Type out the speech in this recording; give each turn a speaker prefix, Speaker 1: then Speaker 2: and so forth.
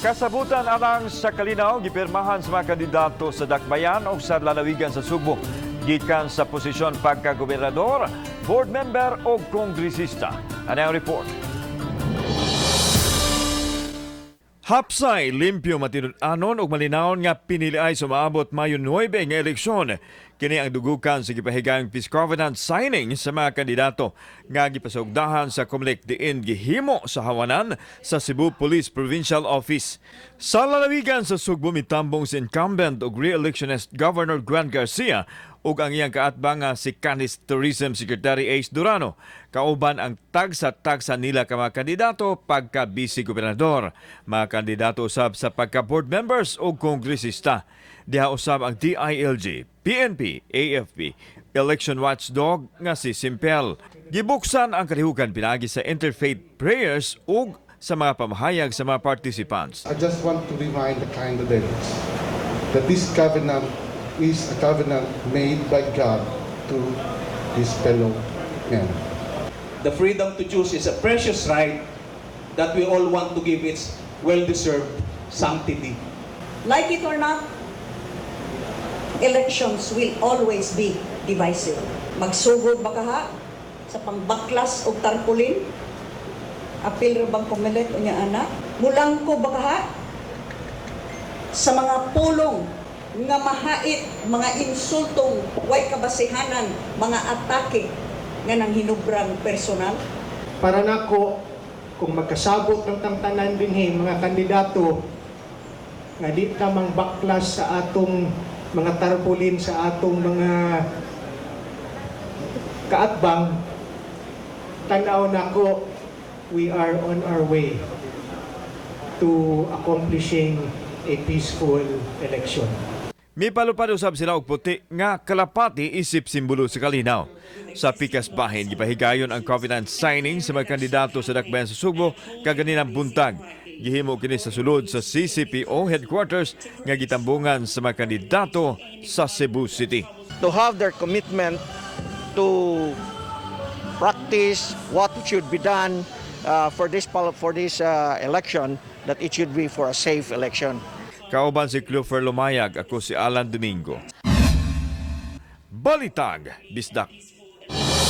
Speaker 1: Kasabutan alang sa kalinaw, gipirmahan sa mga kandidato sa dakbayan o sa lalawigan sa Sugbo. Gikan sa posisyon pagka-gobernador, board member o kongresista. Ano ang report? Hapsay, limpyo matinud-anon ug malinawon nga pinili ay sumaabot Mayo 9 nga eleksyon. Kini ang dugukan sa gipahigaang peace covenant signing sa mga kandidato nga gipasugdahan sa Comelec diin gihimo sa hawanan sa Cebu Police Provincial Office. Sa lalawigan sa Sugbo mitambong si incumbent ug re-electionist Governor Juan Garcia ug ang iyang kaatbang nga si Canis Tourism Secretary Ace Durano. Kauban ang tagsa-tagsa nila ka mga kandidato pagka vice-gobernador. Mga kandidato usab sa pagka-board members o kongresista. Diha usab ang DILG, PNP, AFP, election watchdog nga si Simpel. Gibuksan ang kalihukan pinagi sa interfaith prayers ug sa mga pamahayag sa mga participants.
Speaker 2: I just want to remind the candidates that this covenant is a covenant made by God to his fellow men.
Speaker 3: The freedom to choose is a precious right that we all want to give its well-deserved sanctity.
Speaker 4: Like it or not, elections will always be divisive. Magsugod ba kaha sa pangbaklas o tarpulin? Apil ra bang Comelec o niya anak? Mulang ko ba kaha sa mga pulong nga mahait, mga insultong way kabasihanan, mga atake nga nang hinubrang personal?
Speaker 5: Para nako, kung magkasabot ng tanan dinhi mga kandidato nga di tamang baklas sa atong mga tarpulin sa atong mga kaatbang, tanaw nako, we are on our way to accomplishing a peaceful election.
Speaker 1: May palupad usab sila og puti nga kalapati isip simbolo sa kalinaw. Sa pikas bahin, gipahigayon ang covenant signing sa mga kandidato sa dakbayan sa Sugbo kaganinang buntag. Gihimo kini sa sulod sa CCPO headquarters nga gitambungan sa mga kandidato sa Cebu City.
Speaker 6: To have their commitment to practice what should be done for this election, that it should be for a safe election.
Speaker 1: Kauban si Clover Lumayag, ako si Alan Domingo. Balitag, Bisdak.